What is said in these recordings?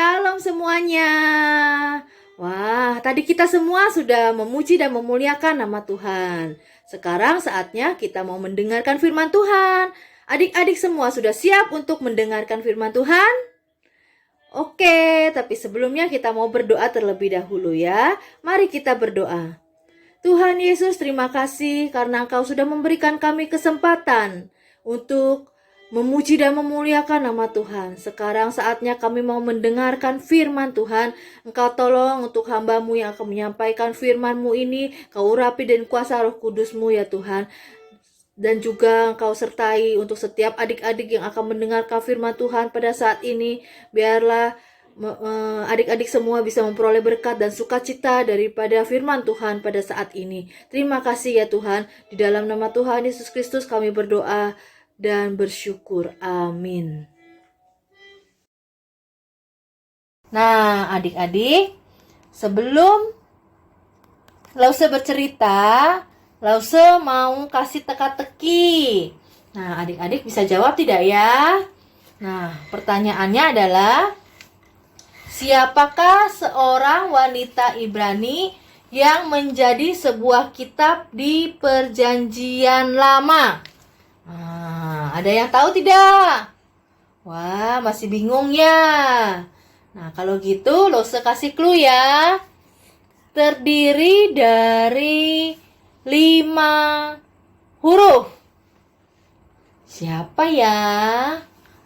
Shalom semuanya. Wah, tadi kita semua sudah memuji dan memuliakan nama Tuhan. Sekarang saatnya kita mau mendengarkan firman Tuhan. Adik-adik semua sudah siap untuk mendengarkan firman Tuhan? Oke, tapi sebelumnya kita mau berdoa terlebih dahulu ya. Mari kita berdoa. Tuhan Yesus, terima kasih karena Engkau sudah memberikan kami kesempatan untuk memuji dan memuliakan nama Tuhan. Sekarang saatnya kami mau mendengarkan firman Tuhan. Engkau tolong untuk hamba-Mu yang akan menyampaikan firman-Mu ini. Kau urapi dan kuasa Roh Kudus-Mu ya Tuhan. Dan juga Engkau sertai untuk setiap adik-adik yang akan mendengarkan firman Tuhan pada saat ini. Biarlah adik-adik semua bisa memperoleh berkat dan sukacita daripada firman Tuhan pada saat ini. Terima kasih ya Tuhan. Di dalam nama Tuhan Yesus Kristus kami berdoa dan bersyukur. Amin. Nah, adik-adik, sebelum Lause bercerita, Lause mau kasih teka-teki. Nah, adik-adik bisa jawab tidak ya? Nah, pertanyaannya adalah, siapakah seorang wanita Ibrani yang menjadi sebuah kitab di Perjanjian Lama? Nah, ada yang tahu tidak? Wah, masih bingung ya? Nah, kalau gitu Lause kasih clue ya. Terdiri dari 5 huruf. Siapa ya?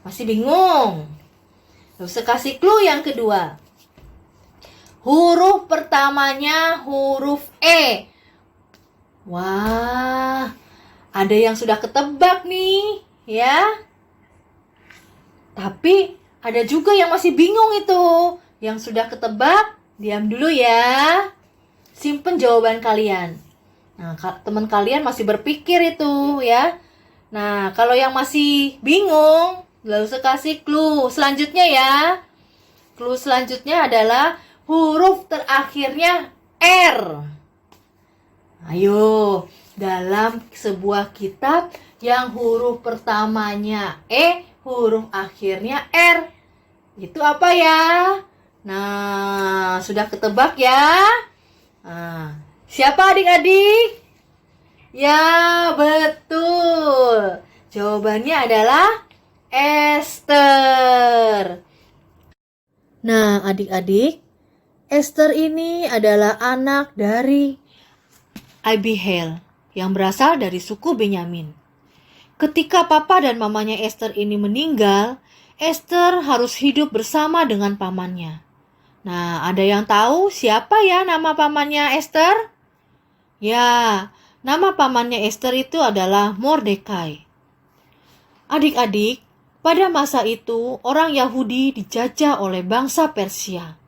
Masih bingung? Lause kasih clue yang kedua. Huruf pertamanya huruf E. Wah, ada yang sudah ketebak nih, ya. Tapi ada juga yang masih bingung itu. Yang sudah ketebak, diam dulu ya. Simpen jawaban kalian. Nah, teman kalian masih berpikir itu, ya. Nah, kalau yang masih bingung, Lause kasih clue selanjutnya ya. Clue selanjutnya adalah huruf terakhirnya R. Ayo, dalam sebuah kitab yang huruf pertamanya E, huruf akhirnya R, itu apa ya? Nah, sudah ketebak ya? Nah, siapa adik-adik? Ya, betul. Jawabannya adalah Esther. Nah, adik-adik, Esther ini adalah anak dari Abihail yang berasal dari suku Benyamin. Ketika papa dan mamanya Esther ini meninggal, Esther harus hidup bersama dengan pamannya. Nah, ada yang tahu siapa ya nama pamannya Esther? Ya, nama pamannya Esther itu adalah Mordekai. Adik-adik, pada masa itu orang Yahudi dijajah oleh bangsa Persia.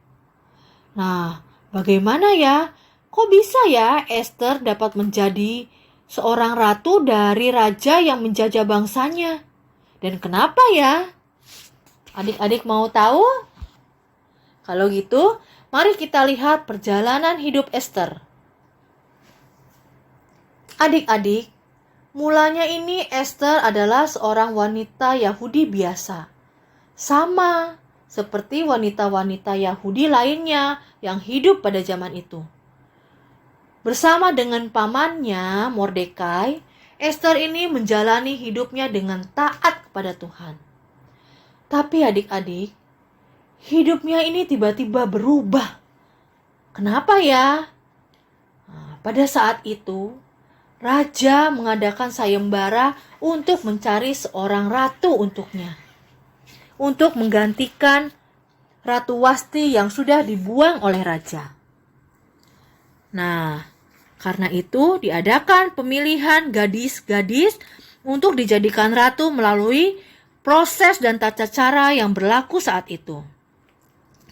Nah, bagaimana ya? Kok bisa ya Esther dapat menjadi seorang ratu dari raja yang menjajah bangsanya? Dan kenapa ya? Adik-adik mau tahu? Kalau gitu, mari kita lihat perjalanan hidup Esther. Adik-adik, mulanya ini Esther adalah seorang wanita Yahudi biasa. Sama seperti wanita-wanita Yahudi lainnya yang hidup pada zaman itu. Bersama dengan pamannya, Mordekai, Esther ini menjalani hidupnya dengan taat kepada Tuhan. Tapi adik-adik, hidupnya ini tiba-tiba berubah. Kenapa ya? Nah, pada saat itu, raja mengadakan sayembara untuk mencari seorang ratu untuknya. Untuk menggantikan Ratu Wasti yang sudah dibuang oleh raja. Nah, karena itu diadakan pemilihan gadis-gadis untuk dijadikan ratu melalui proses dan tata cara yang berlaku saat itu.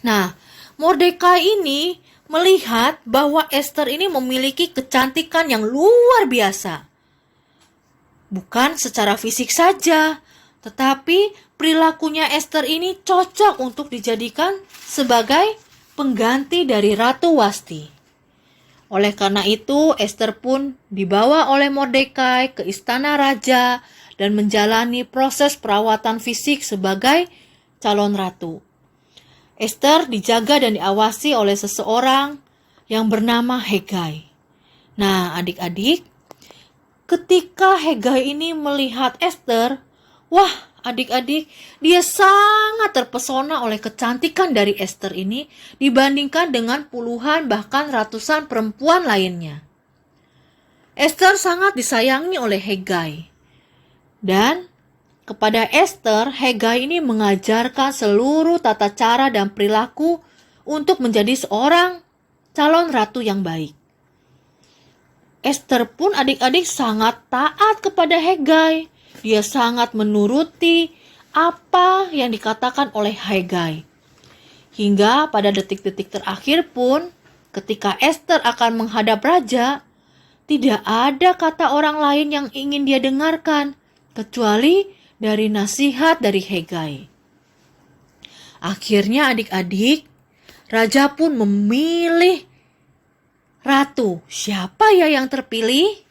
Nah, Mordekai ini melihat bahwa Esther ini memiliki kecantikan yang luar biasa. Bukan secara fisik saja, tetapi perilakunya Esther ini cocok untuk dijadikan sebagai pengganti dari Ratu Wasti. Oleh karena itu, Esther pun dibawa oleh Mordekai ke istana raja dan menjalani proses perawatan fisik sebagai calon ratu. Ester dijaga dan diawasi oleh seseorang yang bernama Hegai. Nah, adik-adik, ketika Hegai ini melihat Ester, wah, adik-adik, dia sangat terpesona oleh kecantikan dari Ester ini dibandingkan dengan puluhan bahkan ratusan perempuan lainnya. Ester sangat disayangi oleh Hegai. Dan kepada Ester, Hegai ini mengajarkan seluruh tata cara dan perilaku untuk menjadi seorang calon ratu yang baik. Ester pun adik-adik sangat taat kepada Hegai. Dia sangat menuruti apa yang dikatakan oleh Hegai. Hingga pada detik-detik terakhir pun, ketika Ester akan menghadap raja, tidak ada kata orang lain yang ingin dia dengarkan, kecuali dari nasihat dari Hegai. Akhirnya adik-adik, raja pun memilih ratu. Siapa ya yang terpilih?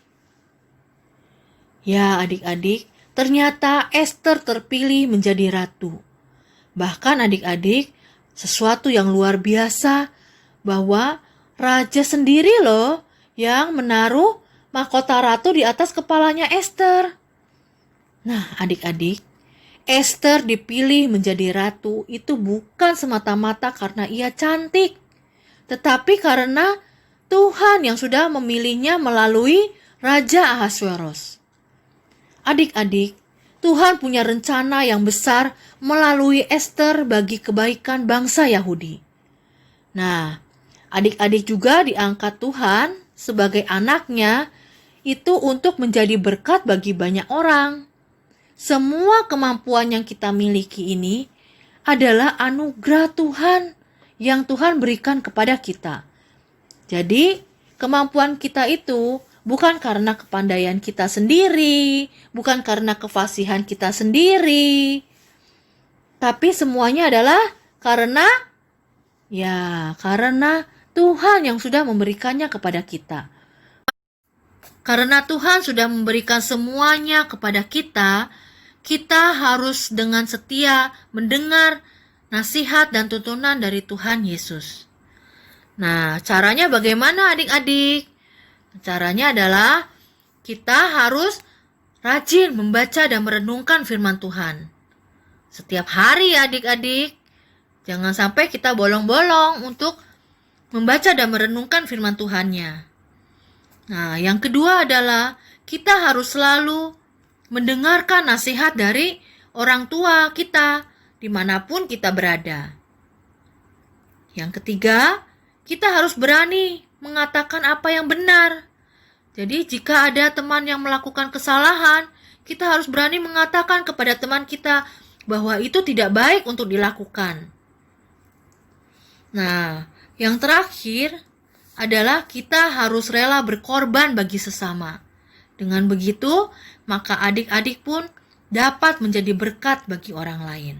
Ya adik-adik, ternyata Ester terpilih menjadi ratu. Bahkan adik-adik, sesuatu yang luar biasa bahwa raja sendiri loh yang menaruh mahkota ratu di atas kepalanya Ester. Nah, adik-adik, Ester dipilih menjadi ratu itu bukan semata-mata karena ia cantik, tetapi karena Tuhan yang sudah memilihnya melalui Raja Ahasveros. Adik-adik, Tuhan punya rencana yang besar melalui Ester bagi kebaikan bangsa Yahudi. Nah, adik-adik juga diangkat Tuhan sebagai anaknya itu untuk menjadi berkat bagi banyak orang. Semua kemampuan yang kita miliki ini adalah anugerah Tuhan yang Tuhan berikan kepada kita. Jadi, kemampuan kita itu bukan karena kepandaian kita sendiri, bukan karena kefasihan kita sendiri, tapi semuanya adalah karena Tuhan yang sudah memberikannya kepada kita. Karena Tuhan sudah memberikan semuanya kepada kita, kita harus dengan setia mendengar nasihat dan tuntunan dari Tuhan Yesus. Nah, caranya bagaimana adik-adik? Caranya adalah kita harus rajin membaca dan merenungkan firman Tuhan. Setiap hari ya adik-adik. Jangan sampai kita bolong-bolong untuk membaca dan merenungkan firman Tuhannya. Nah, yang kedua adalah kita harus selalu mendengarkan nasihat dari orang tua kita dimanapun kita berada. Yang ketiga, kita harus berani mengatakan apa yang benar. Jadi jika ada teman yang melakukan kesalahan, kita harus berani mengatakan kepada teman kita bahwa itu tidak baik untuk dilakukan. Nah, yang terakhir adalah kita harus rela berkorban bagi sesama. Dengan begitu, maka adik-adik pun dapat menjadi berkat bagi orang lain.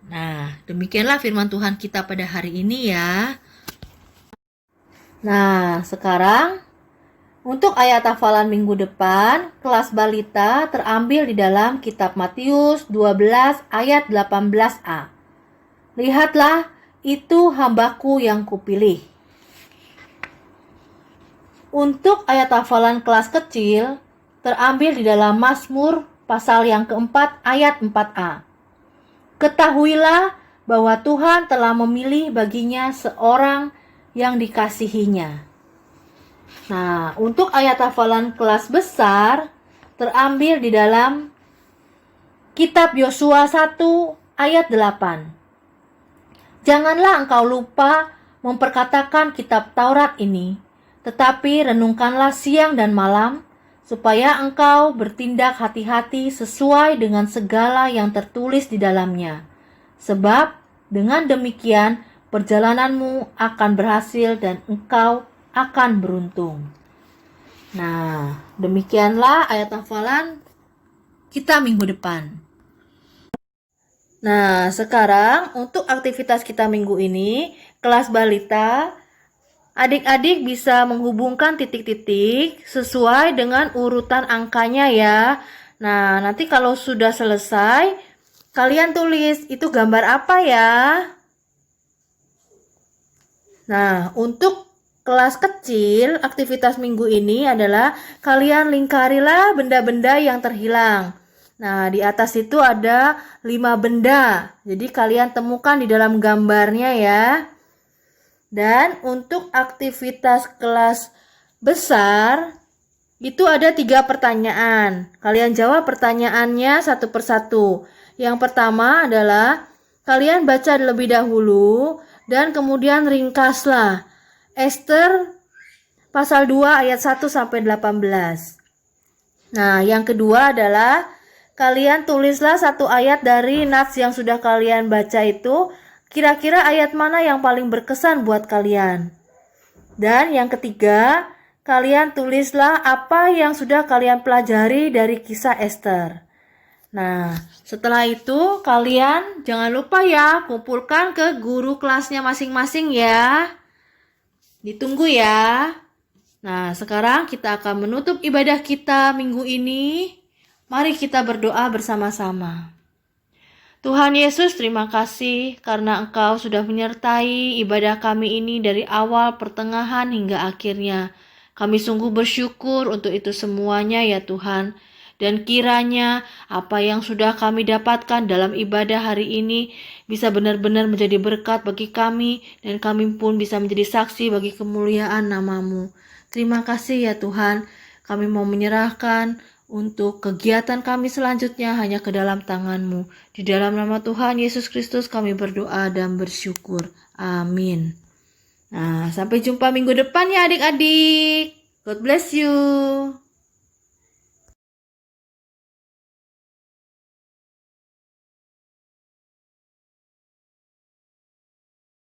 Nah, demikianlah firman Tuhan kita pada hari ini ya. Nah, sekarang untuk ayat hafalan minggu depan, kelas balita terambil di dalam kitab Matius 12 ayat 18a. Lihatlah, itu hambaku yang kupilih. Untuk ayat hafalan kelas kecil, terambil di dalam Mazmur pasal yang keempat ayat 4a. Ketahuilah bahwa Tuhan telah memilih baginya seorang yang dikasihinya. Nah, untuk ayat hafalan kelas besar, terambil di dalam kitab Yosua 1 ayat 8. Janganlah engkau lupa memperkatakan kitab Taurat ini, tetapi renungkanlah siang dan malam, supaya engkau bertindak hati-hati sesuai dengan segala yang tertulis di dalamnya. Sebab dengan demikian perjalananmu akan berhasil dan engkau akan beruntung. Nah, demikianlah ayat hafalan kita minggu depan. Nah, sekarang untuk aktivitas kita minggu ini, kelas balita, adik-adik bisa menghubungkan titik-titik sesuai dengan urutan angkanya ya. Nah, nanti kalau sudah selesai, kalian tulis itu gambar apa ya? Nah, untuk kelas kecil, aktivitas minggu ini adalah kalian lingkarilah benda-benda yang terhilang. Nah, di atas itu ada 5 benda. Jadi kalian temukan di dalam gambarnya ya. Dan untuk aktivitas kelas besar, itu ada 3 pertanyaan. Kalian jawab pertanyaannya satu persatu. Yang pertama adalah kalian baca terlebih dahulu dan kemudian ringkaslah Ester pasal 2 ayat 1 sampai 18. Nah, yang kedua adalah kalian tulislah satu ayat dari nats yang sudah kalian baca itu. Kira-kira ayat mana yang paling berkesan buat kalian? Dan yang ketiga, kalian tulislah apa yang sudah kalian pelajari dari kisah Ester. Nah, setelah itu kalian jangan lupa ya, kumpulkan ke guru kelasnya masing-masing ya. Ditunggu ya. Nah, sekarang kita akan menutup ibadah kita minggu ini. Mari kita berdoa bersama-sama. Tuhan Yesus, terima kasih karena Engkau sudah menyertai ibadah kami ini dari awal, pertengahan, hingga akhirnya. Kami sungguh bersyukur untuk itu semuanya ya Tuhan. Dan kiranya apa yang sudah kami dapatkan dalam ibadah hari ini bisa benar-benar menjadi berkat bagi kami, dan kami pun bisa menjadi saksi bagi kemuliaan nama-Mu. Terima kasih ya Tuhan, kami mau menyerahkan untuk kegiatan kami selanjutnya hanya ke dalam tangan-Mu. Di dalam nama Tuhan Yesus Kristus kami berdoa dan bersyukur. Amin. Nah, sampai jumpa minggu depan ya adik-adik. God bless you.